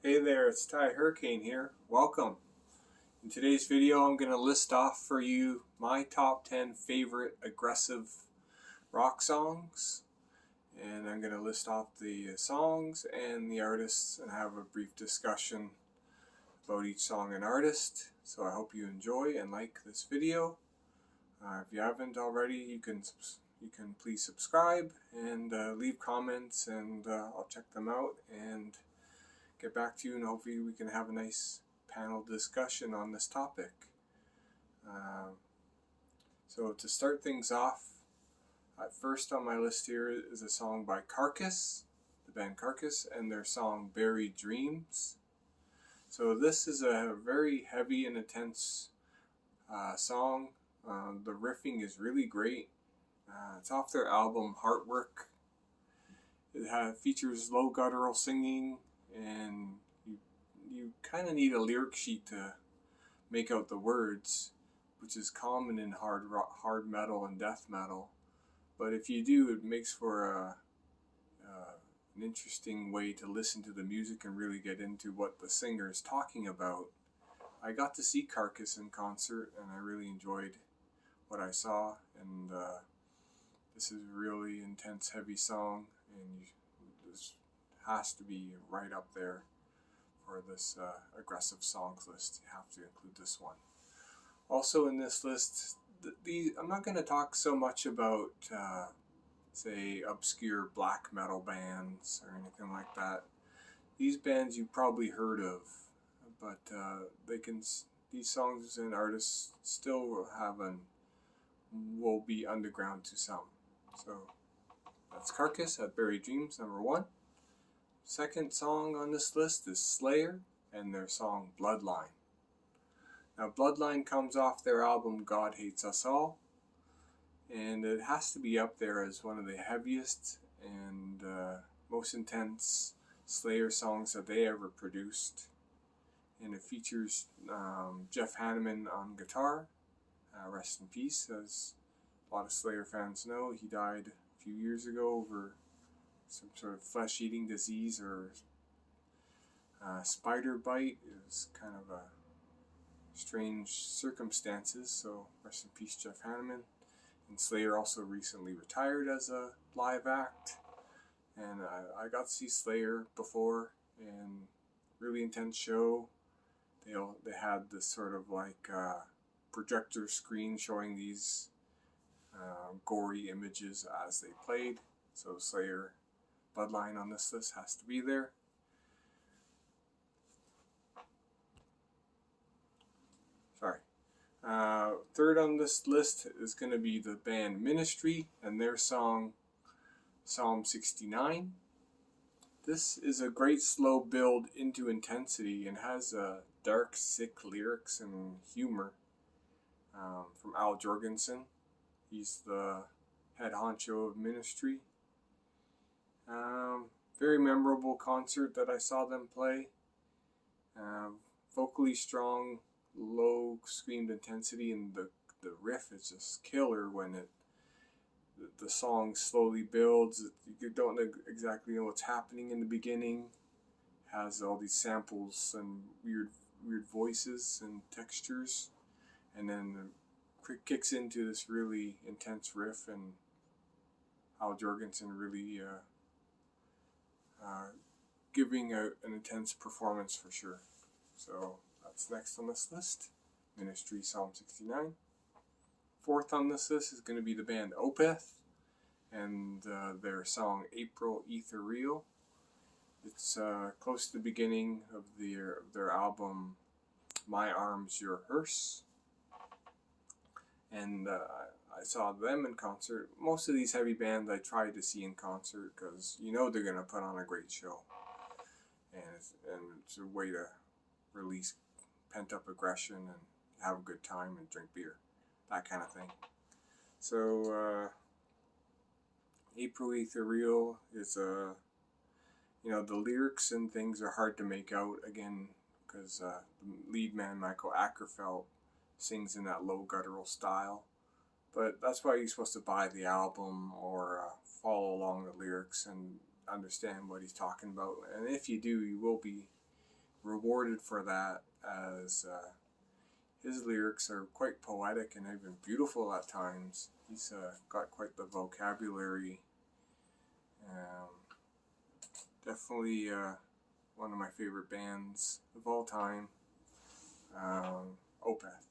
Hey there, it's Ty Hurricane here. Welcome. In today's video, I'm going to list off for you my top 10 favorite aggressive rock songs. And I'm going to list off the songs and the artists and have a brief discussion about each song and artist. So I hope you enjoy and like this video. If you haven't already, you can please subscribe and leave comments, and I'll check them out and get back to you, and hopefully we can have a nice panel discussion on this topic. So to start things off, first on my list here is a song by Carcass, the band Carcass, and their song Buried Dreams. So this is a very heavy and intense song. The riffing is really great. It's off their album Heartwork. It features low guttural singing, and you kind of need a lyric sheet to make out the words, which is common in hard metal and death metal. But if you do, it makes for an interesting way to listen to the music and really get into what the singer is talking about. I got to see Carcass in concert, and I really enjoyed what I saw, and this is a really intense, heavy song, and this has to be right up there for this aggressive songs list. You have to include this one. Also in this list, I'm not going to talk so much about, say, obscure black metal bands or anything like that. These bands you've probably heard of, but these songs and artists still will be underground to some. So that's Carcass at Buried Dreams, number 1. Second song on this list is Slayer and their song Bloodline. Now Bloodline comes off their album God Hates Us All, and it has to be up there as one of the heaviest and most intense Slayer songs that they ever produced. And it features Jeff Hanneman on guitar. Rest in peace, as a lot of Slayer fans know. He died a few years ago over some sort of flesh-eating disease or spider bite. It was kind of a strange circumstances, so rest in peace, Jeff Hanneman. And Slayer also recently retired as a live act, and I got to see Slayer before, and really intense show. They had this sort of like projector screen showing these gory images as they played. So Slayer Bloodline on this list has to be there. Sorry. Third on this list is going to be the band Ministry and their song Psalm 69. This is a great slow build into intensity and has dark, sick lyrics and humor from Al Jorgensen. He's the head honcho of Ministry. Very memorable concert that I saw them play. Vocally strong, low screamed intensity, and the riff is just killer when the song slowly builds. You don't exactly know what's happening in the beginning. It has all these samples and weird voices and textures, and then it kicks into this really intense riff, and Al Jorgensen really giving an intense performance for sure. So that's next on this list, Ministry, Psalm 69. Fourth on this list is going to be the band Opeth and their song April Ethereal. It's close to the beginning of their album My Arms, Your Hearse. And I saw them in concert. Most of these heavy bands I tried to see in concert because you know they're going to put on a great show. And it's a way to release pent-up aggression and have a good time and drink beer. That kind of thing. So April Ethereal is the lyrics and things are hard to make out, again, because the lead man, Michael Ackerfeld, sings in that low guttural style. But that's why you're supposed to buy the album or follow along the lyrics and understand what he's talking about. And if you do, you will be rewarded for that, as his lyrics are quite poetic and even beautiful at times. He's got quite the vocabulary. Um, Definitely one of my favorite bands of all time, Opeth.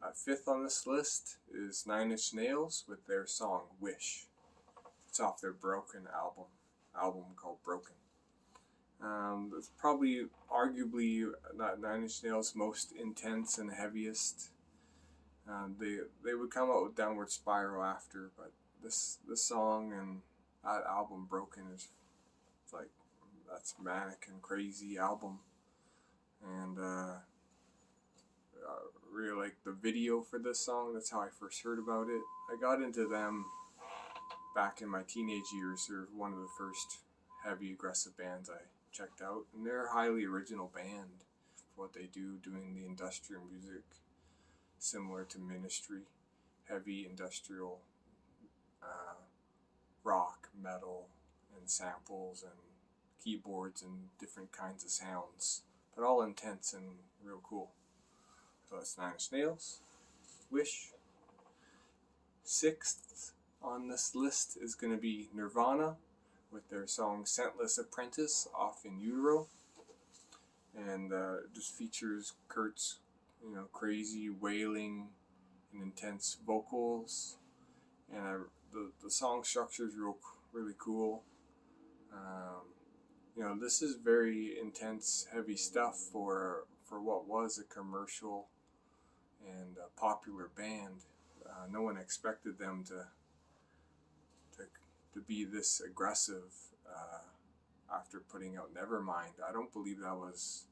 At fifth on this list is 9 Inch Nails with their song Wish. It's off their Broken album called Broken. It's probably arguably not 9 Inch Nails' most intense and heaviest. They would come out with Downward Spiral after, but this song and that album Broken is like, that's manic and crazy album. And really like the video for this song. That's how I first heard about it. I got into them back in my teenage years. They're one of the first heavy aggressive bands I checked out, and they're a highly original band for what they do, doing the industrial music similar to Ministry, heavy industrial rock, metal, and samples and keyboards and different kinds of sounds, but all intense and real cool. So that's 9 Inch Nails, Wish. Sixth on this list is going to be Nirvana with their song Scentless Apprentice off In Utero. And just features Kurt's, crazy wailing and intense vocals. And the song structure is really cool. This is very intense, heavy stuff for what was a commercial and a popular band. No one expected them to be this aggressive after putting out Nevermind. I don't believe that was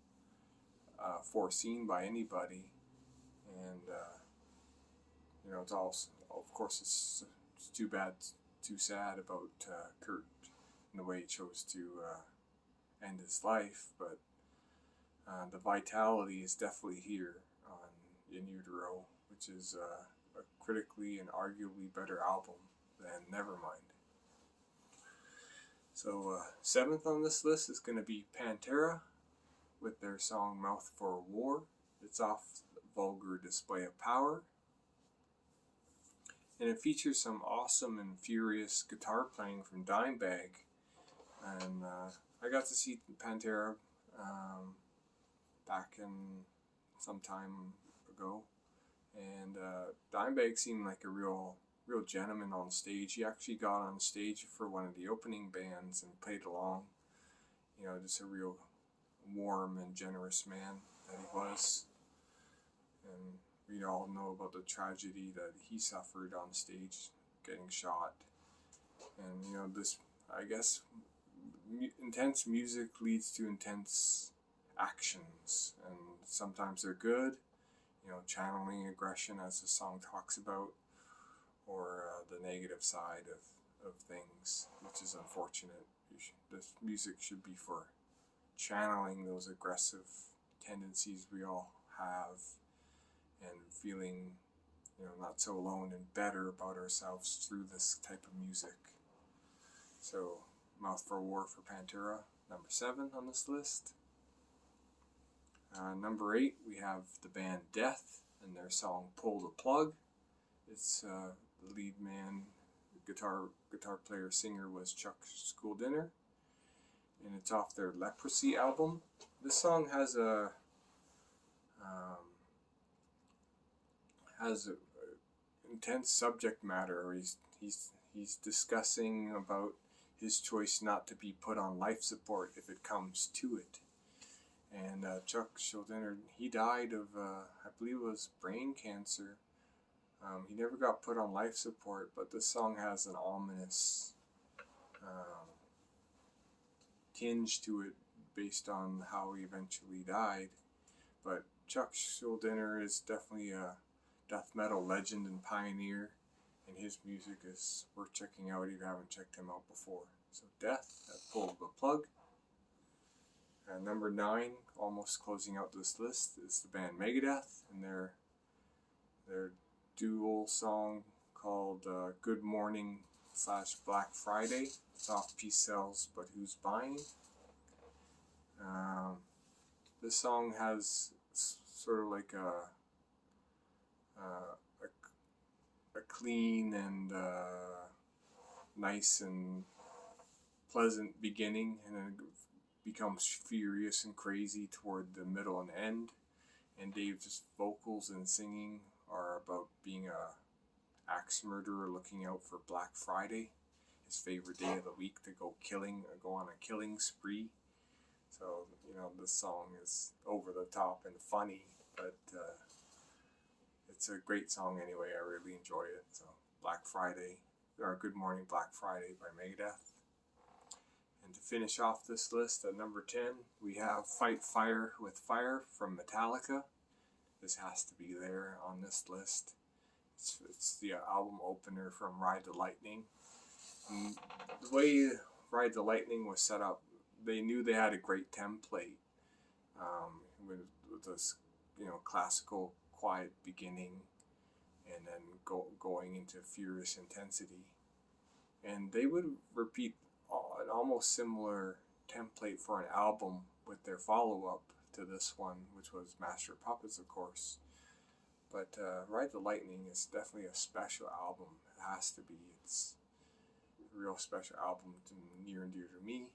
foreseen by anybody, and it's also, of course, it's too bad, too sad about Kurt and the way he chose to end his life, but the vitality is definitely here on In Utero, which is a critically and arguably better album than Nevermind. So seventh on this list is going to be Pantera with their song Mouth for War. It's off Vulgar Display of Power. And it features some awesome and furious guitar playing from Dimebag. And I got to see Pantera back in some time ago. And Dimebag seemed like a real gentleman on stage. He actually got on stage for one of the opening bands and played along. Just a real warm and generous man that he was. And we all know about the tragedy that he suffered on stage, getting shot. And this, I guess, intense music leads to intense actions, and sometimes they're good, channeling aggression, as the song talks about, or the negative side of things, which is unfortunate. This music should be for channeling those aggressive tendencies we all have, and feeling, not so alone and better about ourselves through this type of music. So, Mouth for War for Pantera, number 7 on this list. Number 8, we have the band Death and their song Pull the Plug. It's the lead man, guitar player, singer was Chuck Schuldiner, and it's off their Leprosy album. This song has a intense subject matter. He's discussing about his choice not to be put on life support if it comes to it. And Chuck Schuldiner, he died of, I believe it was brain cancer. He never got put on life support, but this song has an ominous tinge to it based on how he eventually died. But Chuck Schuldiner is definitely a death metal legend and pioneer, and his music is worth checking out if you haven't checked him out before. So Death, that Pulled the Plug. And number 9, almost closing out this list, is the band Megadeth, and their dual song called Good Morning / Black Friday. It's off Peace Sells, But Who's Buying? This song has sort of like a clean and nice and pleasant beginning, and then it becomes furious and crazy toward the middle and end. And Dave's vocals and singing are about being a axe murderer looking out for Black Friday, his favorite day of the week to go on a killing spree. So, this song is over the top and funny, but it's a great song anyway. I really enjoy it. So, Black Friday, or Good Morning Black Friday by Megadeth. And to finish off this list at number 10, we have Fight Fire with Fire from Metallica. This has to be there on this list. It's the album opener from Ride the Lightning. And the way Ride the Lightning was set up, they knew they had a great template with this, classical quiet beginning, and then going into furious intensity. And they would repeat an almost similar template for an album with their follow-up to this one, which was Master of Puppets, of course. But Ride the Lightning is definitely a special album. It has to be. It's a real special album, near and dear to me.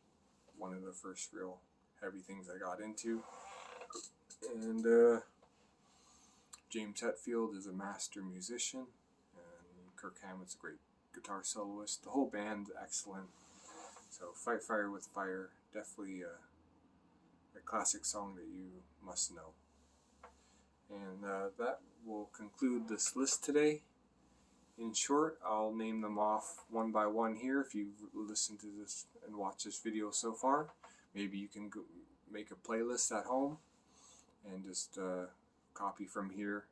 One of the first real heavy things I got into. And James Hetfield is a master musician, and Kirk Hammett's a great guitar soloist. The whole band's excellent. So Fight Fire with Fire, definitely a classic song that you must know. And that will conclude this list today. In short, I'll name them off one by one here. If you've listened to this and watched this video so far, maybe you can make a playlist at home and just copy from here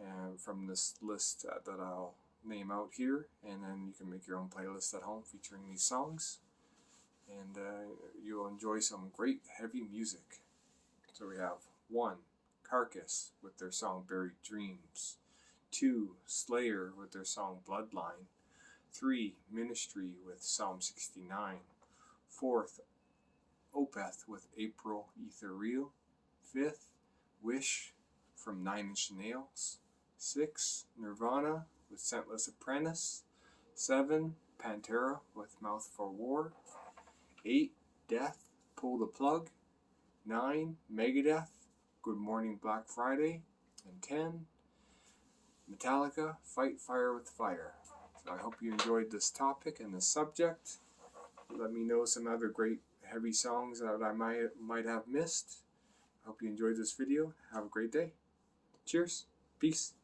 and from this list that I'll name out here, and then you can make your own playlist at home featuring these songs, and you'll enjoy some great heavy music. So we have 1, Carcass with their song Buried Dreams. 2, Slayer with their song Bloodline. 3, Ministry with Psalm 69. 4th, Opeth with April Ethereal. 5th, Wish from 9 Inch Nails. 6, Nirvana with Scentless Apprentice. 7, Pantera with Mouth for War. 8, Death, Pull the Plug. 9, Megadeth, Good Morning Black Friday. And 10, Metallica, Fight Fire with Fire. So I hope you enjoyed this topic and this subject. Let me know some other great heavy songs that I might have missed. I hope you enjoyed this video. Have a great day. Cheers. Peace.